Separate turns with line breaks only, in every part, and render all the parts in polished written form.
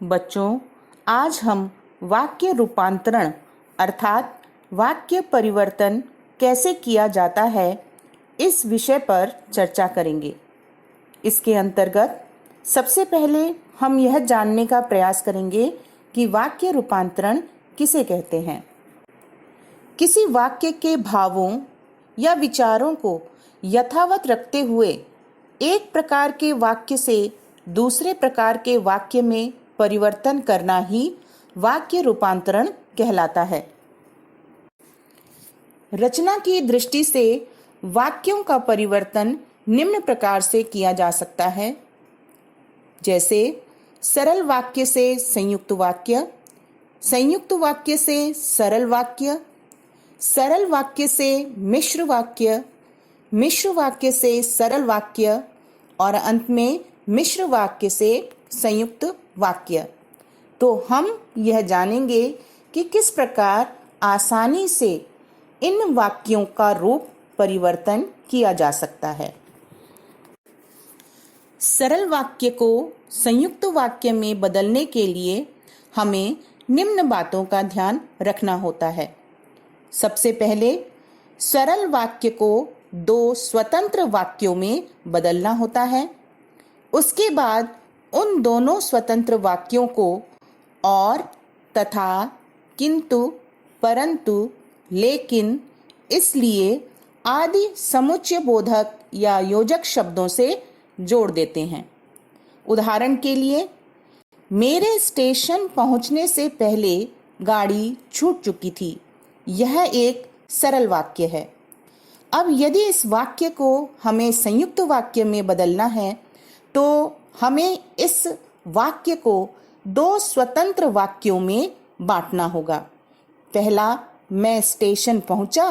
बच्चों, आज हम वाक्य रूपांतरण अर्थात वाक्य परिवर्तन कैसे किया जाता है इस विषय पर चर्चा करेंगे। इसके अंतर्गत सबसे पहले हम यह जानने का प्रयास करेंगे कि वाक्य रूपांतरण किसे कहते हैं। किसी वाक्य के भावों या विचारों को यथावत रखते हुए एक प्रकार के वाक्य से दूसरे प्रकार के वाक्य में परिवर्तन करना ही वाक्य रूपांतरण कहलाता है। रचना की दृष्टि से वाक्यों का परिवर्तन निम्न प्रकार से किया जा सकता है, जैसे सरल वाक्य से संयुक्त वाक्य, संयुक्त वाक्य से सरल वाक्य, सरल वाक्य से मिश्र वाक्य, मिश्र वाक्य से सरल वाक्य और अंत में मिश्र वाक्य से संयुक्त वाक्य। तो हम यह जानेंगे कि किस प्रकार आसानी से इन वाक्यों का रूप परिवर्तन किया जा सकता है। सरल वाक्य को संयुक्त वाक्य में बदलने के लिए हमें निम्न बातों का ध्यान रखना होता है। सबसे पहले सरल वाक्य को दो स्वतंत्र वाक्यों में बदलना होता है। उसके बाद उन दोनों स्वतंत्र वाक्यों को और, तथा, किंतु, परंतु, लेकिन, इसलिए आदि समुच्चय बोधक या योजक शब्दों से जोड़ देते हैं। उदाहरण के लिए, मेरे स्टेशन पहुंचने से पहले गाड़ी छूट चुकी थी। यह एक सरल वाक्य है। अब यदि इस वाक्य को हमें संयुक्त वाक्य में बदलना है तो हमें इस वाक्य को दो स्वतंत्र वाक्यों में बांटना होगा। पहला, मैं स्टेशन पहुंचा,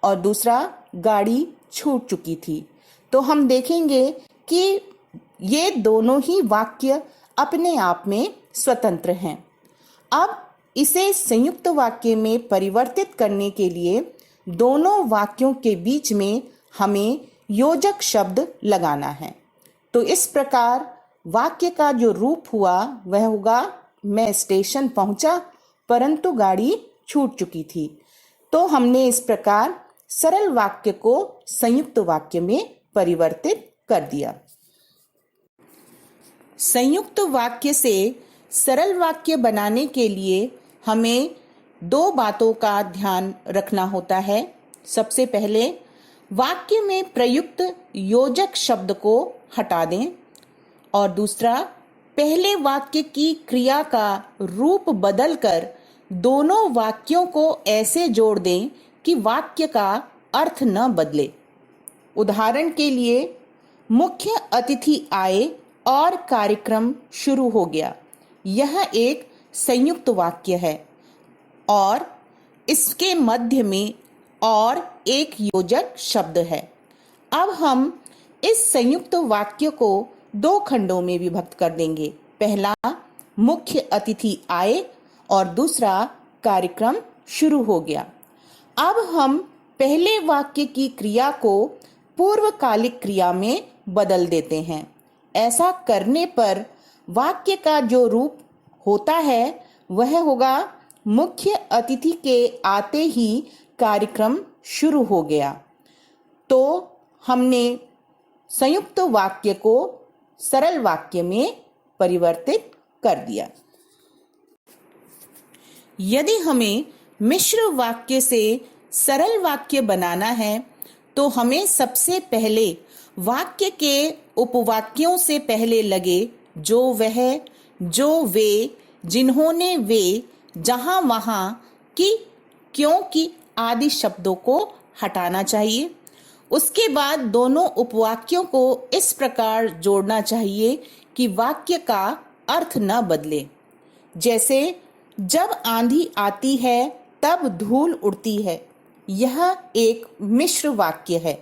और दूसरा, गाड़ी छूट चुकी थी। तो हम देखेंगे कि ये दोनों ही वाक्य अपने आप में स्वतंत्र हैं। अब इसे संयुक्त वाक्य में परिवर्तित करने के लिए दोनों वाक्यों के बीच में हमें योजक शब्द लगाना है। तो इस प्रकार वाक्य का जो रूप हुआ वह होगा, मैं स्टेशन पहुंचा परंतु गाड़ी छूट चुकी थी। तो हमने इस प्रकार सरल वाक्य को संयुक्त वाक्य में परिवर्तित कर दिया। संयुक्त वाक्य से सरल वाक्य बनाने के लिए हमें दो बातों का ध्यान रखना होता है। सबसे पहले वाक्य में प्रयुक्त योजक शब्द को हटा दें, और दूसरा, पहले वाक्य की क्रिया का रूप बदलकर दोनों वाक्यों को ऐसे जोड़ दें कि वाक्य का अर्थ न बदले। उदाहरण के लिए, मुख्य अतिथि आए और कार्यक्रम शुरू हो गया। यह एक संयुक्त वाक्य है और इसके मध्य में और एक योजक शब्द है। अब हम इस संयुक्त वाक्य को दो खंडों में विभक्त कर देंगे। पहला, मुख्य अतिथि आए, और दूसरा, कार्यक्रम शुरू हो गया। अब हम पहले वाक्य की क्रिया को पूर्वकालिक क्रिया में बदल देते हैं। ऐसा करने पर वाक्य का जो रूप होता है वह होगा, मुख्य अतिथि के आते ही कार्यक्रम शुरू हो गया। तो हमने संयुक्त वाक्य को सरल वाक्य में परिवर्तित कर दिया। यदि हमें मिश्र वाक्य से सरल वाक्य बनाना है तो हमें सबसे पहले वाक्य के उपवाक्यों से पहले लगे जो, वह, जो, वे, जिन्होंने, वे, जहां, वहां, कि, क्योंकि आदि शब्दों को हटाना चाहिए। उसके बाद दोनों उपवाक्यों को इस प्रकार जोड़ना चाहिए कि वाक्य का अर्थ न बदले। जैसे, जब आंधी आती है तब धूल उड़ती है। यह एक मिश्र वाक्य है।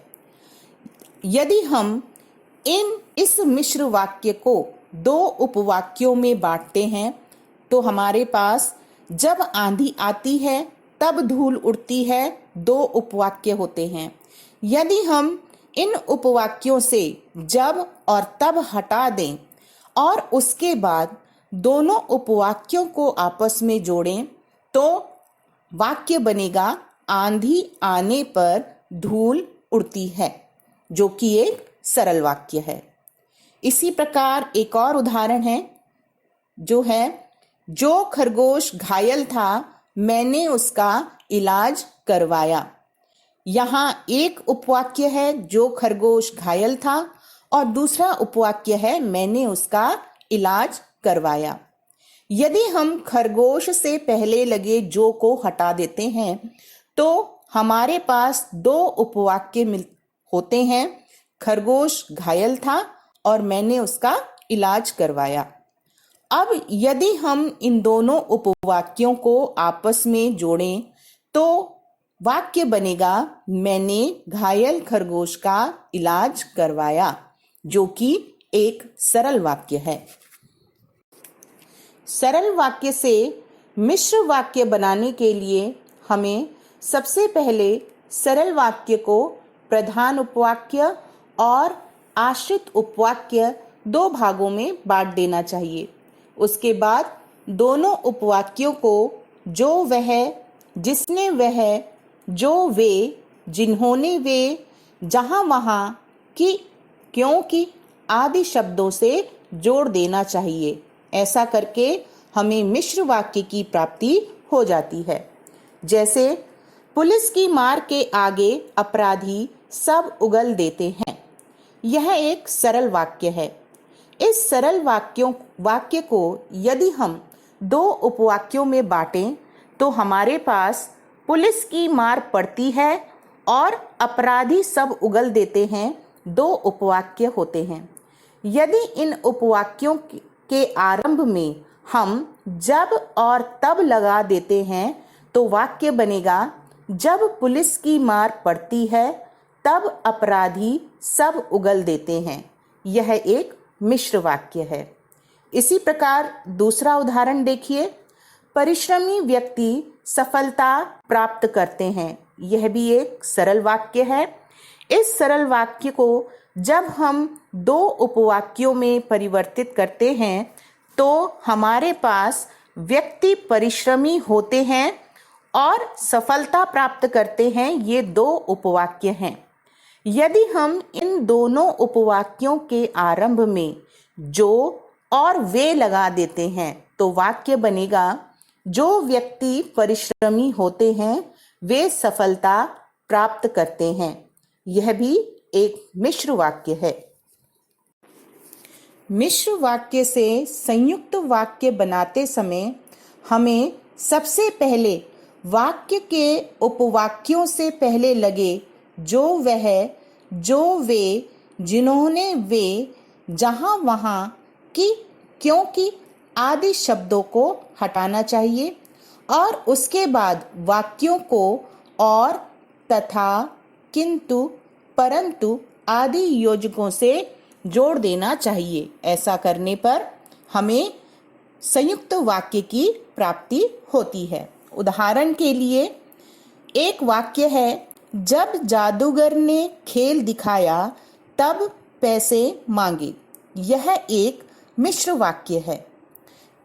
यदि हम इस मिश्र वाक्य को दो उपवाक्यों में बांटते हैं तो हमारे पास जब आंधी आती है तब धूल उड़ती है दो उपवाक्य होते हैं। यदि हम इन उपवाक्यों से जब और तब हटा दें और उसके बाद दोनों उपवाक्यों को आपस में जोड़ें तो वाक्य बनेगा आंधी आने पर धूल उड़ती है, जो कि एक सरल वाक्य है। इसी प्रकार एक और उदाहरण है जो है, जो खरगोश घायल था मैंने उसका इलाज करवाया। यहाँ एक उपवाक्य है जो खरगोश घायल था और दूसरा उपवाक्य है मैंने उसका इलाज करवाया। यदि हम खरगोश से पहले लगे जो को हटा देते हैं तो हमारे पास दो उपवाक्य होते हैं, खरगोश घायल था और मैंने उसका इलाज करवाया। अब यदि हम इन दोनों उपवाक्यों को आपस में जोड़ें तो वाक्य बनेगा मैंने घायल खरगोश का इलाज करवाया, जो कि एक सरल वाक्य है। सरल वाक्य से मिश्र वाक्य बनाने के लिए हमें सबसे पहले सरल वाक्य को प्रधान उपवाक्य और आश्रित उपवाक्य दो भागों में बांट देना चाहिए। उसके बाद दोनों उपवाक्यों को जो वह, जिसने वह, जो वे, जिन्होंने वे, जहाँ वहाँ, कि, क्योंकि आदि शब्दों से जोड़ देना चाहिए। ऐसा करके हमें मिश्र वाक्य की प्राप्ति हो जाती है। जैसे पुलिस की मार के आगे अपराधी सब उगल देते हैं। यह एक सरल वाक्य है। इस सरल वाक्य को यदि हम दो उपवाक्यों में बांटें तो हमारे पास पुलिस की मार पड़ती है और अपराधी सब उगल देते हैं दो उपवाक्य होते हैं। यदि इन उपवाक्यों के आरंभ में हम जब और तब लगा देते हैं तो वाक्य बनेगा जब पुलिस की मार पड़ती है तब अपराधी सब उगल देते हैं। यह एक मिश्र वाक्य है। इसी प्रकार दूसरा उदाहरण देखिए, परिश्रमी व्यक्ति सफलता प्राप्त करते हैं। यह भी एक सरल वाक्य है। इस सरल वाक्य को जब हम दो उपवाक्यों में परिवर्तित करते हैं तो हमारे पास व्यक्ति परिश्रमी होते हैं और सफलता प्राप्त करते हैं। ये दो उपवाक्य हैं। यदि हम इन दोनों उपवाक्यों के आरंभ में जो और वे लगा देते हैं तो वाक्य बनेगा जो व्यक्ति परिश्रमी होते हैं वे सफलता प्राप्त करते हैं। यह भी एक मिश्र वाक्य है। मिश्र वाक्य से संयुक्त वाक्य बनाते समय हमें सबसे पहले वाक्य के उपवाक्यों से पहले लगे जो वह, जो वे, जिन्होंने वे, जहाँ वहाँ, कि, क्योंकि आदि शब्दों को हटाना चाहिए और उसके बाद वाक्यों को और, तथा, किंतु, परंतु आदि योजकों से जोड़ देना चाहिए। ऐसा करने पर हमें संयुक्त वाक्य की प्राप्ति होती है। उदाहरण के लिए एक वाक्य है, जब जादूगर ने खेल दिखाया तब पैसे मांगे। यह एक मिश्र वाक्य है।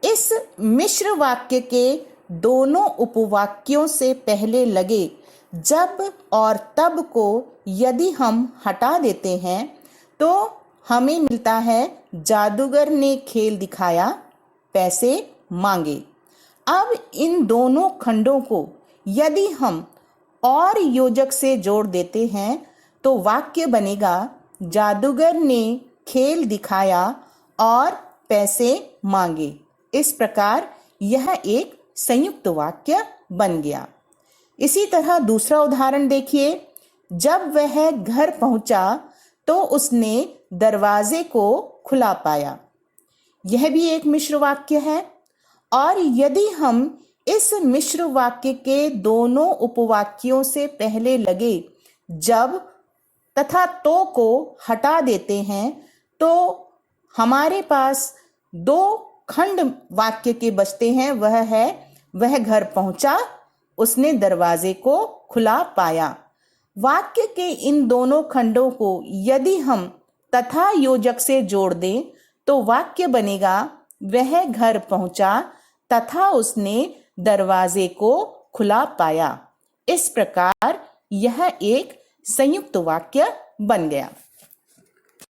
इस मिश्र वाक्य के दोनों उपवाक्यों से पहले लगे जब और तब को यदि हम हटा देते हैं तो हमें मिलता है जादूगर ने खेल दिखाया, पैसे मांगे। अब इन दोनों खंडों को यदि हम और योजक से जोड़ देते हैं तो वाक्य बनेगा जादूगर ने खेल दिखाया और पैसे मांगे। इस प्रकार यह एक संयुक्त वाक्य बन गया। इसी तरह दूसरा उदाहरण देखिए, जब वह घर पहुंचा तो उसने दरवाजे को खुला पाया। यह भी एक मिश्र वाक्य है। और यदि हम इस मिश्र वाक्य के दोनों उपवाक्यों से पहले लगे जब तथा तो को हटा देते हैं तो हमारे पास दो खंड वाक्य के बचते हैं। वह है, वह घर पहुंचा, उसने दरवाजे को खुला पाया। वाक्य के इन दोनों खंडों को यदि हम तथा योजक से जोड़ दें तो वाक्य बनेगा वह घर पहुंचा तथा उसने दरवाजे को खुला पाया। इस प्रकार यह एक संयुक्त वाक्य बन गया।